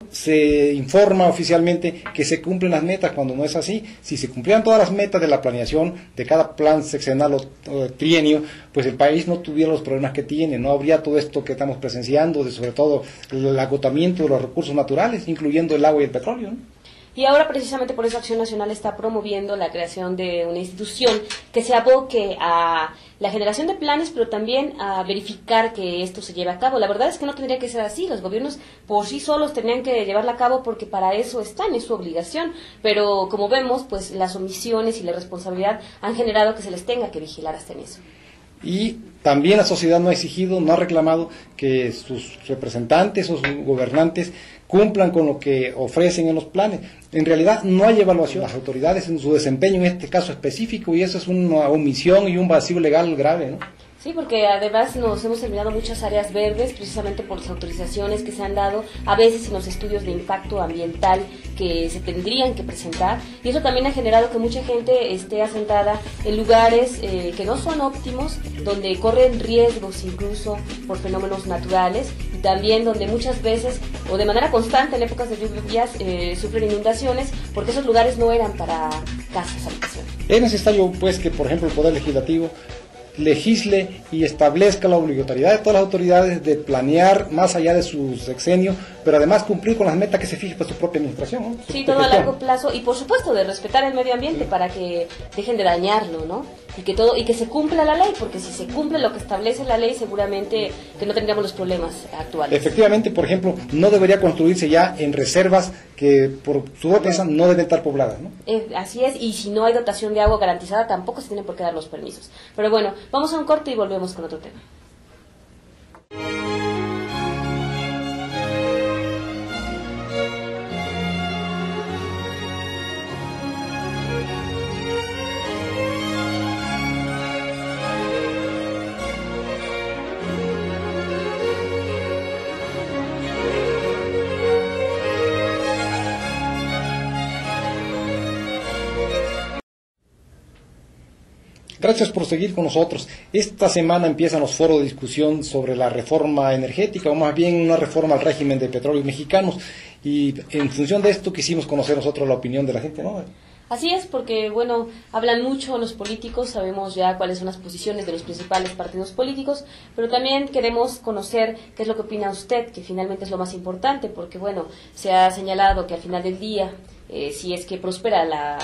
Se informa oficialmente que se cumplen las metas, cuando no es así. Si se cumplieran todas las metas de la planeación de cada plan sexenal o trienio, pues el país no tuviera los problemas que tiene, no habría todo esto que estamos presenciando, sobre todo el agotamiento de los recursos naturales, incluyendo el agua y el petróleo, ¿no? Y ahora precisamente por eso Acción Nacional está promoviendo la creación de una institución que se aboque a la generación de planes, pero también a verificar que esto se lleve a cabo. La verdad es que no tendría que ser así, los gobiernos por sí solos tendrían que llevarla a cabo porque para eso están, es su obligación, pero como vemos, pues las omisiones y la irresponsabilidad han generado que se les tenga que vigilar hasta en eso. Y también la sociedad no ha exigido, no ha reclamado que sus representantes o sus gobernantes cumplan con lo que ofrecen en los planes. En realidad no hay evaluación de las autoridades en su desempeño en este caso específico, y eso es una omisión y un vacío legal grave, ¿no? Sí, porque además nos hemos terminado muchas áreas verdes precisamente por las autorizaciones que se han dado, a veces en los estudios de impacto ambiental que se tendrían que presentar, y eso también ha generado que mucha gente esté asentada en lugares que no son óptimos, donde corren riesgos incluso por fenómenos naturales, y también donde muchas veces, o de manera constante en épocas de lluvias, sufren inundaciones, porque esos lugares no eran para casas, habitaciones. Es necesario, pues, que por ejemplo el Poder Legislativo legisle y establezca la obligatoriedad de todas las autoridades de planear más allá de su sexenio, pero además cumplir con las metas que se fije para su propia administración, ¿no? Sí, todo a largo plazo, y por supuesto de respetar el medio ambiente para que dejen de dañarlo, ¿no? Y que se cumpla la ley, porque si se cumple lo que establece la ley, seguramente que no tendríamos los problemas actuales. Efectivamente, por ejemplo, no debería construirse ya en reservas que por su propia no deben estar pobladas, ¿no? Así es, y si no hay dotación de agua garantizada, tampoco se tienen por qué dar los permisos. Pero bueno, vamos a un corte y volvemos con otro tema. Gracias por seguir con nosotros. Esta semana empiezan los foros de discusión sobre la reforma energética, o más bien una reforma al régimen de petróleos mexicanos, y en función de esto quisimos conocer nosotros la opinión de la gente, ¿no? Así es, porque, bueno, hablan mucho los políticos, sabemos ya cuáles son las posiciones de los principales partidos políticos, pero también queremos conocer qué es lo que opina usted, que finalmente es lo más importante, porque, bueno, se ha señalado que al final del día, si es que prospera la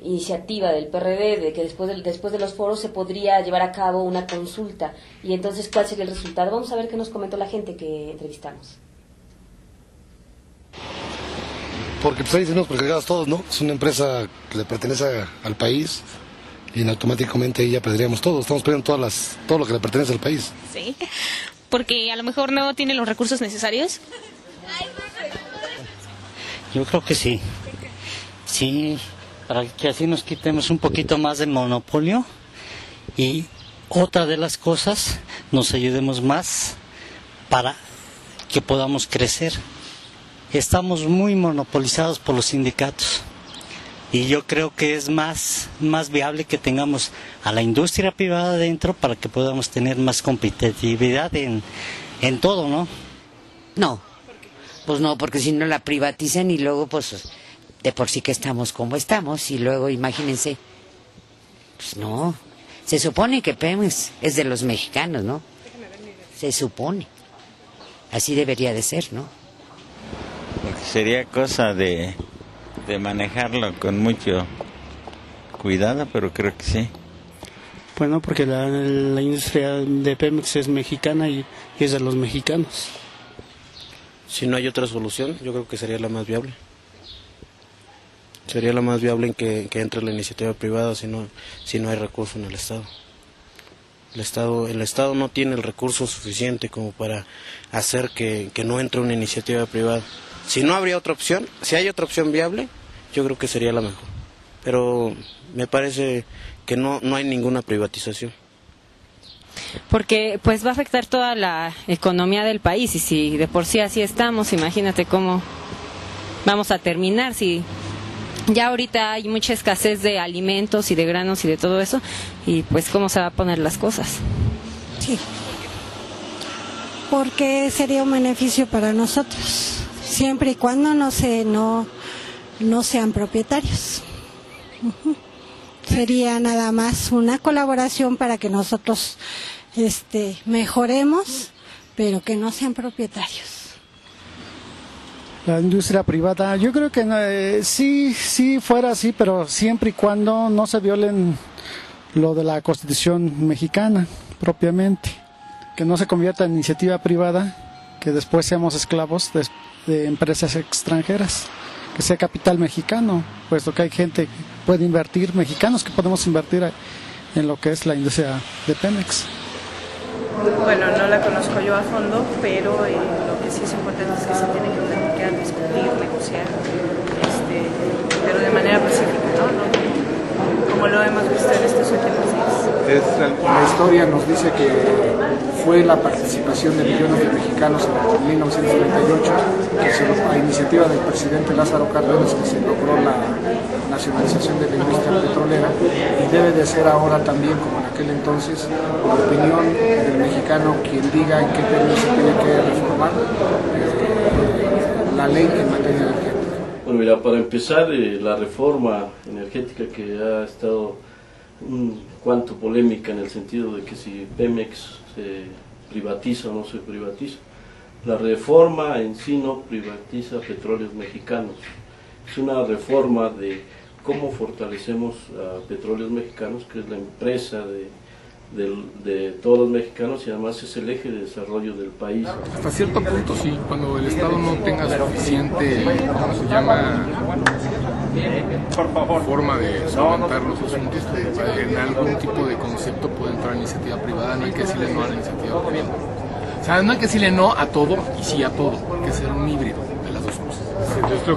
iniciativa del PRD de que después de los foros se podría llevar a cabo una consulta, y entonces ¿cuál sería el resultado? Vamos a ver qué nos comentó la gente que entrevistamos. Porque pues ahí tenemos precargados todos, ¿no? Es una empresa que le pertenece al país y automáticamente ahí ya perderíamos todo. Estamos perdiendo todo lo que le pertenece al país. Sí, porque a lo mejor no tiene los recursos necesarios. Yo creo que sí. Sí, para que así nos quitemos un poquito más de monopolio, y otra de las cosas, nos ayudemos más para que podamos crecer. Estamos muy monopolizados por los sindicatos, y yo creo que es más viable que tengamos a la industria privada dentro para que podamos tener más competitividad en todo, ¿no? No, pues no, porque si no la privatizan y luego pues de por sí que estamos como estamos, y luego imagínense, pues no, se supone que Pemex es de los mexicanos, ¿no? Se supone, así debería de ser, ¿no? Sería cosa de manejarlo con mucho cuidado, pero creo que sí. Bueno, porque la industria de Pemex es mexicana y es de los mexicanos. Si no hay otra solución, yo creo que sería la más viable. Sería la más viable en que entre la iniciativa privada si no hay recurso en el Estado. El Estado no tiene el recurso suficiente como para hacer que no entre una iniciativa privada. Si no habría otra opción, si hay otra opción viable, yo creo que sería la mejor. Pero me parece que no hay ninguna privatización. Porque pues va a afectar toda la economía del país, y si de por sí así estamos, imagínate cómo vamos a terminar. Si ya ahorita hay mucha escasez de alimentos y de granos y de todo eso, y pues cómo se va a poner las cosas. Sí, porque sería un beneficio para nosotros. siempre y cuando no sean propietarios. Sería nada más una colaboración para que nosotros mejoremos, pero que no sean propietarios. La industria privada, yo creo que sí fuera así, pero siempre y cuando no se violen lo de la Constitución mexicana propiamente, que no se convierta en iniciativa privada, que después seamos esclavos de empresas extranjeras, que sea capital mexicano, puesto que hay gente que puede invertir, mexicanos que podemos invertir en lo que es la industria de Pemex. Bueno, no la conozco yo a fondo, pero lo que sí es importante es que se tiene que platicar, discutir, negociar, pero de manera pacífica, ¿no? Como lo hemos visto en estos últimos días. La historia nos dice que fue la participación de millones de mexicanos en 1938, a iniciativa del presidente Lázaro Cárdenas, que se logró la nacionalización de la industria petrolera, y debe de ser ahora también, como en aquel entonces, la opinión del mexicano quien diga en qué términos se tiene que reformar la ley en materia energética. Bueno, mira, para empezar, la reforma energética que ha estado un cuanto polémica en el sentido de que si Pemex se privatiza o no se privatiza. La reforma en sí no privatiza Petróleos Mexicanos, es una reforma de cómo fortalecemos a Petróleos Mexicanos, que es la empresa de todos los mexicanos y además es el eje de desarrollo del país. Hasta cierto punto sí, cuando el Estado no tenga suficiente, ¿cómo se llama?, forma de solventar los asuntos, en algún tipo de concepto puede entrar a iniciativa privada, no hay que decirle no a la iniciativa privada. O sea, no hay que decirle no a todo y sí a todo, hay que ser un híbrido de las dos cosas. Entonces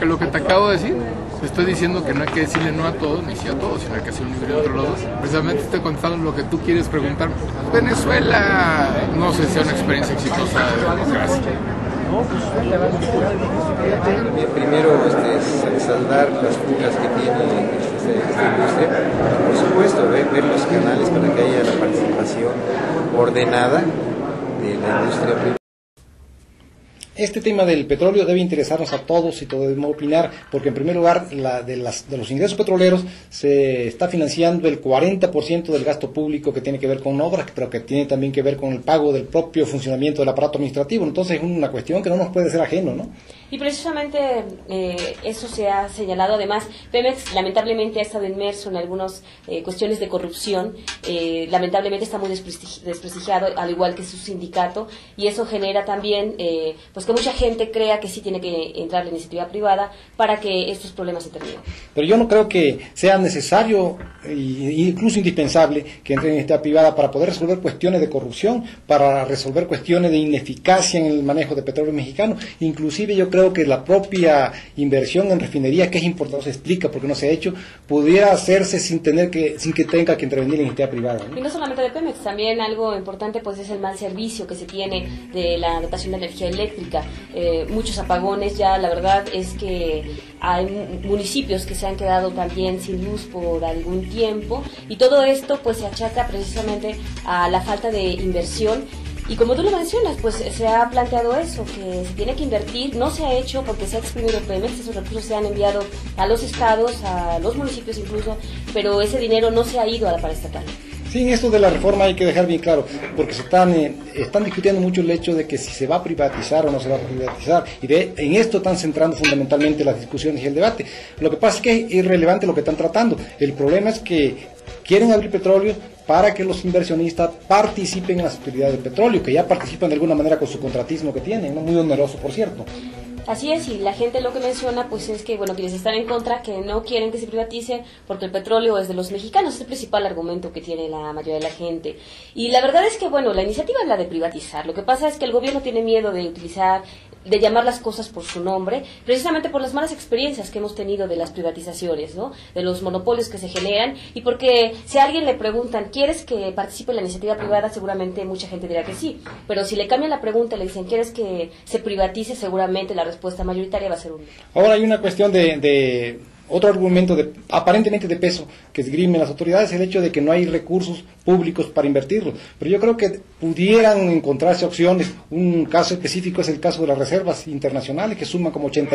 lo que te acabo de decir, te estoy diciendo que no hay que decirle no a todo ni sí a todo, sino hay que hacer un híbrido entre los dos. Precisamente estoy contando lo que tú quieres preguntar. Venezuela no sé si sea una experiencia exitosa de democracia. Primero saldar las fugas que tiene esta industria. Por supuesto, ver los canales para que haya la participación ordenada de la industria privada. Este tema del petróleo debe interesarnos a todos y todos debemos opinar, porque en primer lugar de los ingresos petroleros se está financiando el 40% del gasto público que tiene que ver con obras, pero que tiene también que ver con el pago del propio funcionamiento del aparato administrativo. Entonces es una cuestión que no nos puede ser ajeno, ¿no? Y precisamente eso se ha señalado. Además, Pemex lamentablemente ha estado inmerso en algunas cuestiones de corrupción, lamentablemente está muy desprestigiado, al igual que su sindicato, y eso genera también pues que mucha gente crea que sí tiene que entrar la iniciativa privada para que estos problemas se terminen. Pero yo no creo que sea necesario e incluso indispensable que entre en la iniciativa privada para poder resolver cuestiones de corrupción, para resolver cuestiones de ineficacia en el manejo de petróleo mexicano. Inclusive yo creo que la propia inversión en refinería, que es importante, se explica porque no se ha hecho, pudiera hacerse sin que tenga que intervenir la iniciativa privada, ¿no? Y no solamente de Pemex, también algo importante pues es el mal servicio que se tiene de la dotación de energía eléctrica. Muchos apagones ya, la verdad es que hay municipios que se han quedado también sin luz por algún tiempo, y todo esto pues se achaca precisamente a la falta de inversión. Y como tú lo mencionas, pues se ha planteado eso, que se tiene que invertir, no se ha hecho porque se ha exprimido Pemex, esos recursos se han enviado a los estados, a los municipios incluso, pero ese dinero no se ha ido a la paraestatal. Sí, en esto de la reforma hay que dejar bien claro, porque se están discutiendo mucho el hecho de que si se va a privatizar o no se va a privatizar, y en esto están centrando fundamentalmente las discusiones y el debate. Lo que pasa es que es irrelevante lo que están tratando. El problema es que quieren abrir petróleo para que los inversionistas participen en las utilidades del petróleo, que ya participan de alguna manera con su contratismo que tienen, ¿no? Muy oneroso, por cierto. Así es, y la gente lo que menciona pues es que, bueno, quienes están en contra, que no quieren que se privatice porque el petróleo es de los mexicanos, es el principal argumento que tiene la mayoría de la gente. Y la verdad es que, bueno, la iniciativa es la de privatizar. Lo que pasa es que el gobierno tiene miedo de llamar las cosas por su nombre, precisamente por las malas experiencias que hemos tenido de las privatizaciones, ¿no? De los monopolios que se generan, y porque si a alguien le preguntan, ¿quieres que participe en la iniciativa privada? Seguramente mucha gente dirá que sí, pero si le cambian la pregunta y le dicen, ¿quieres que se privatice? Seguramente la respuesta mayoritaria va a ser un... Ahora hay una cuestión de Otro argumento aparentemente de peso que esgrimen las autoridades es el hecho de que no hay recursos públicos para invertirlos. Pero yo creo que pudieran encontrarse opciones. Un caso específico es el caso de las reservas internacionales, que suman como 85